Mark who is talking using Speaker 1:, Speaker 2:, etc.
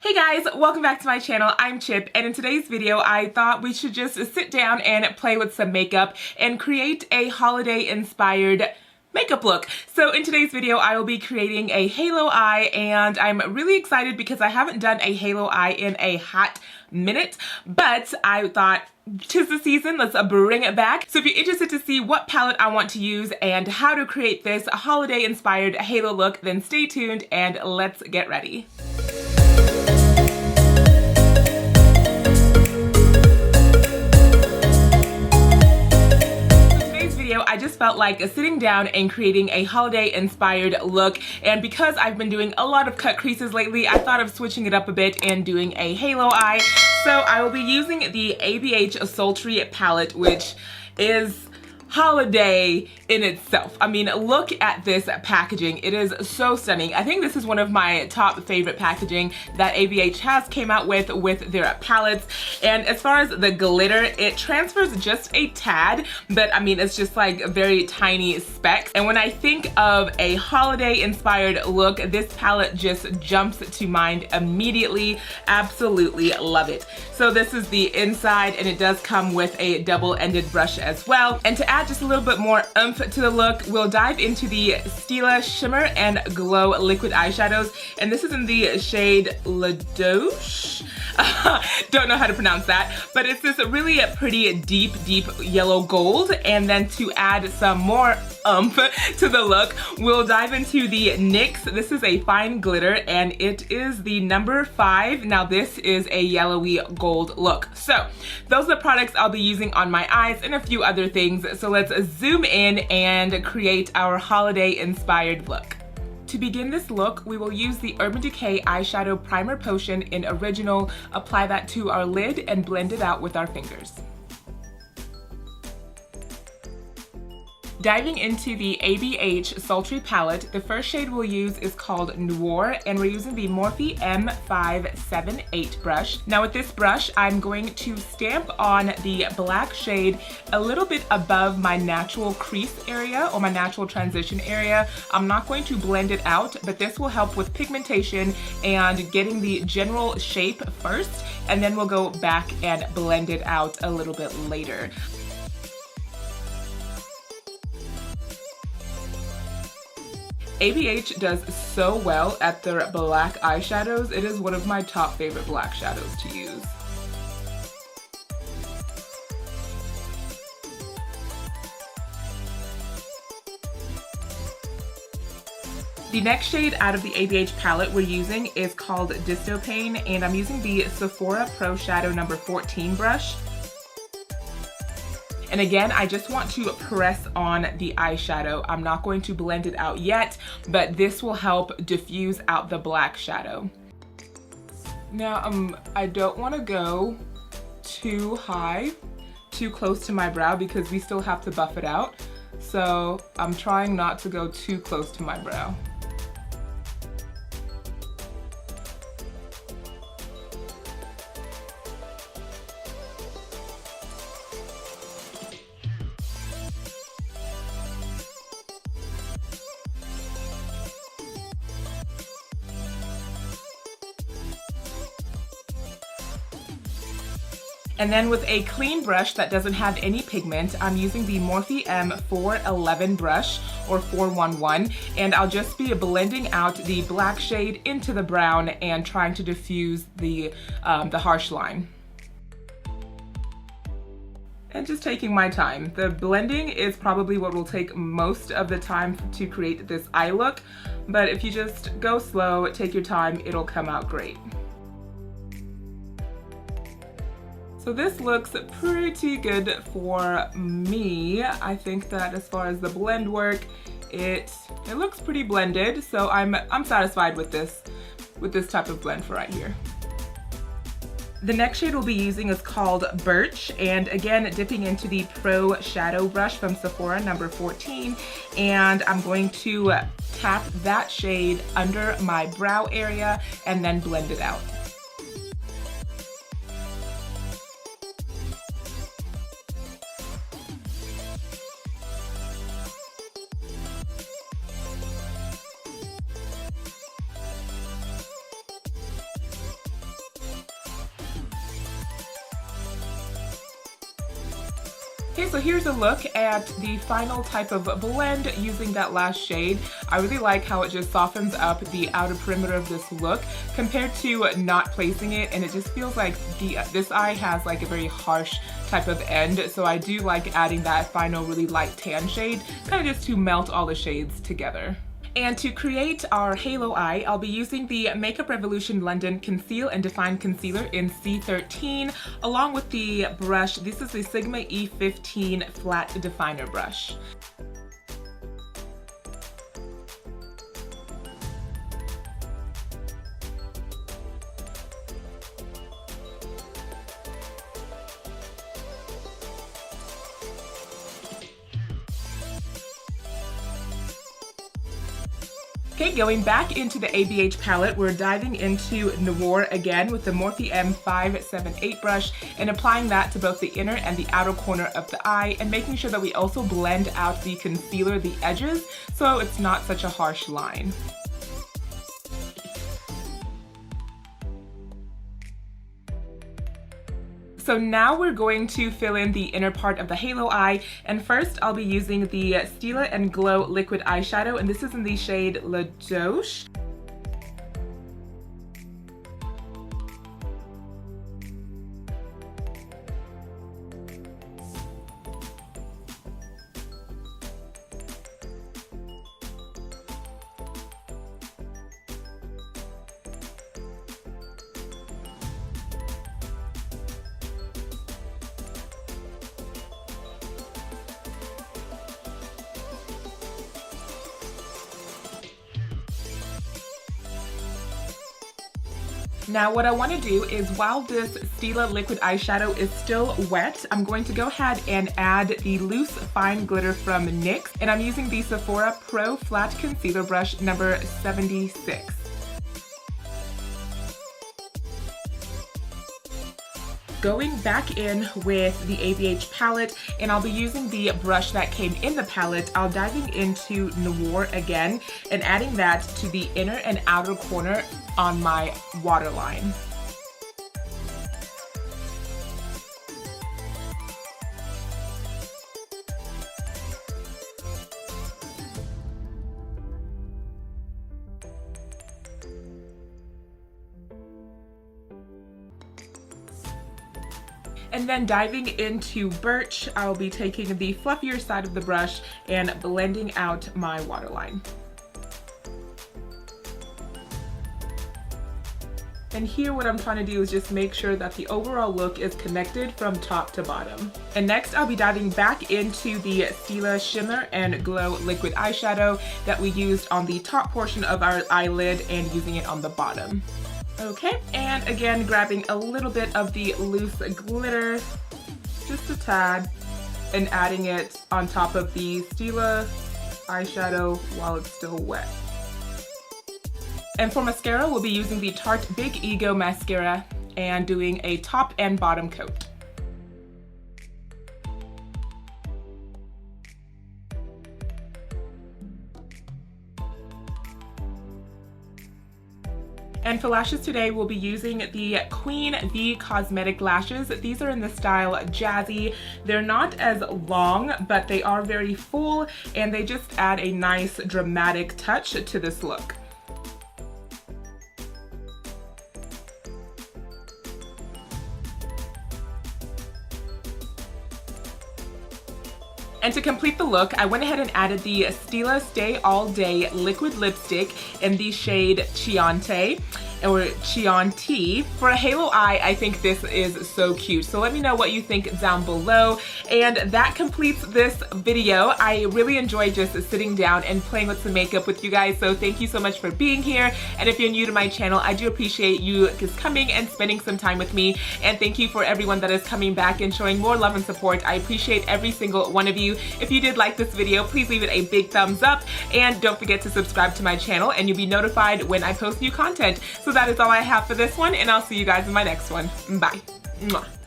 Speaker 1: Hey guys, welcome back to my channel. I'm Chip, and in today's video I thought we should just sit down and play with some makeup and create a holiday inspired makeup look. So in today's video I will be creating a halo eye, and I'm really excited because I haven't done a halo eye in a hot minute, but I thought 'tis the season, let's bring it back. So if you're interested to see what palette I want to use and how to create this holiday inspired halo look, then stay tuned and let's get ready. I just felt like sitting down and creating a holiday inspired look, and because I've been doing a lot of cut creases lately, I thought of switching it up a bit and doing a halo eye. So I will be using the ABH Sultry palette, which is holiday in itself. I mean, look at this packaging. It is so stunning. I think this is one of my top favorite packaging that ABH has came out with their palettes. And as far as the glitter, it transfers just a tad, but I mean, it's just like very tiny specks. And when I think of a holiday inspired look, this palette just jumps to mind immediately. Absolutely love it. So this is the inside, and it does come with a double-ended brush as well. And to add just a little bit more oomph to the look, we'll dive into the Stila Shimmer and Glow liquid eyeshadows, and this is in the shade La Doche. Don't know how to pronounce that, but it's this really pretty deep yellow gold. And then to add some more oomph to the look, we'll dive into the NYX. This is a fine glitter, and it is the number 5. Now this is a yellowy gold look. So those are the products I'll be using on my eyes and a few other things. So let's zoom in and create our holiday inspired look. To begin this look, we will use the Urban Decay Eyeshadow Primer Potion in Original, apply that to our lid, and blend it out with our fingers. Diving into the ABH Sultry palette, the first shade we'll use is called Noir, and we're using the Morphe M578 brush. Now with this brush, I'm going to stamp on the black shade a little bit above my natural crease area or my natural transition area. I'm not going to blend it out, but this will help with pigmentation and getting the general shape first, and then we'll go back and blend it out a little bit later. ABH does so well at their black eyeshadows. It is one of my top favorite black shadows to use. The next shade out of the ABH palette we're using is called Dystopane, and I'm using the Sephora Pro Shadow number 14 brush. And again, I just want to press on the eyeshadow. I'm not going to blend it out yet, but this will help diffuse out the black shadow. Now, I don't want to go too high, too close to my brow, because we still have to buff it out. So I'm trying not to go too close to my brow. And then with a clean brush that doesn't have any pigment, I'm using the Morphe M411 brush, or 411, and I'll just be blending out the black shade into the brown and trying to diffuse the harsh line. And just taking my time. The blending is probably what will take most of the time to create this eye look, but if you just go slow, take your time, it'll come out great. So this looks pretty good for me. I think that as far as the blend work, it looks pretty blended. So I'm satisfied with this type of blend for right here. The next shade we'll be using is called Birch, and again, dipping into the Pro Shadow brush from Sephora number 14, and I'm going to tap that shade under my brow area and then blend it out. Okay, so here's a look at the final type of blend using that last shade. I really like how it just softens up the outer perimeter of this look compared to not placing it, and it just feels like this eye has like a very harsh type of end, so I do like adding that final really light tan shade, kind of just to melt all the shades together. And to create our halo eye, I'll be using the Makeup Revolution London Conceal and Define Concealer in C13, along with the brush. This is the Sigma E15 Flat Definer Brush. Okay, going back into the ABH palette, we're diving into Noir again with the Morphe M578 brush and applying that to both the inner and the outer corner of the eye, and making sure that we also blend out the concealer, the edges, so it's not such a harsh line. So now we're going to fill in the inner part of the halo eye, and first I'll be using the Stila and Glow liquid eyeshadow, and this is in the shade La Doche. Now what I want to do is, while this Stila liquid eyeshadow is still wet, I'm going to go ahead and add the loose fine glitter from NYX, and I'm using the Sephora Pro Flat Concealer Brush number 76. Going back in with the ABH palette, and I'll be using the brush that came in the palette. I'll diving into Noir again and adding that to the inner and outer corner on my waterline. And then diving into Birch, I'll be taking the fluffier side of the brush and blending out my waterline. And here what I'm trying to do is just make sure that the overall look is connected from top to bottom. And next I'll be diving back into the Stila Shimmer and Glow liquid eyeshadow that we used on the top portion of our eyelid and using it on the bottom. Okay, and again grabbing a little bit of the loose glitter, just a tad, and adding it on top of the Stila eyeshadow while it's still wet. And for mascara, we'll be using the Tarte Big Ego mascara and doing a top and bottom coat. And for lashes today, we'll be using the Queen V Cosmetic lashes. These are in the style Jazzy. They're not as long, but they are very full, and they just add a nice dramatic touch to this look. And to complete the look, I went ahead and added the Stila Stay All Day liquid lipstick in the shade Chianti, or Chianti. For a halo eye, I think this is so cute. So let me know what you think down below. And that completes this video. I really enjoyed just sitting down and playing with some makeup with you guys. So thank you so much for being here. And if you're new to my channel, I do appreciate you just coming and spending some time with me. And thank you for everyone that is coming back and showing more love and support. I appreciate every single one of you. If you did like this video, please leave it a big thumbs up. And don't forget to subscribe to my channel, and you'll be notified when I post new content. So that is all I have for this one, and I'll see you guys in my next one. Bye. Mwah.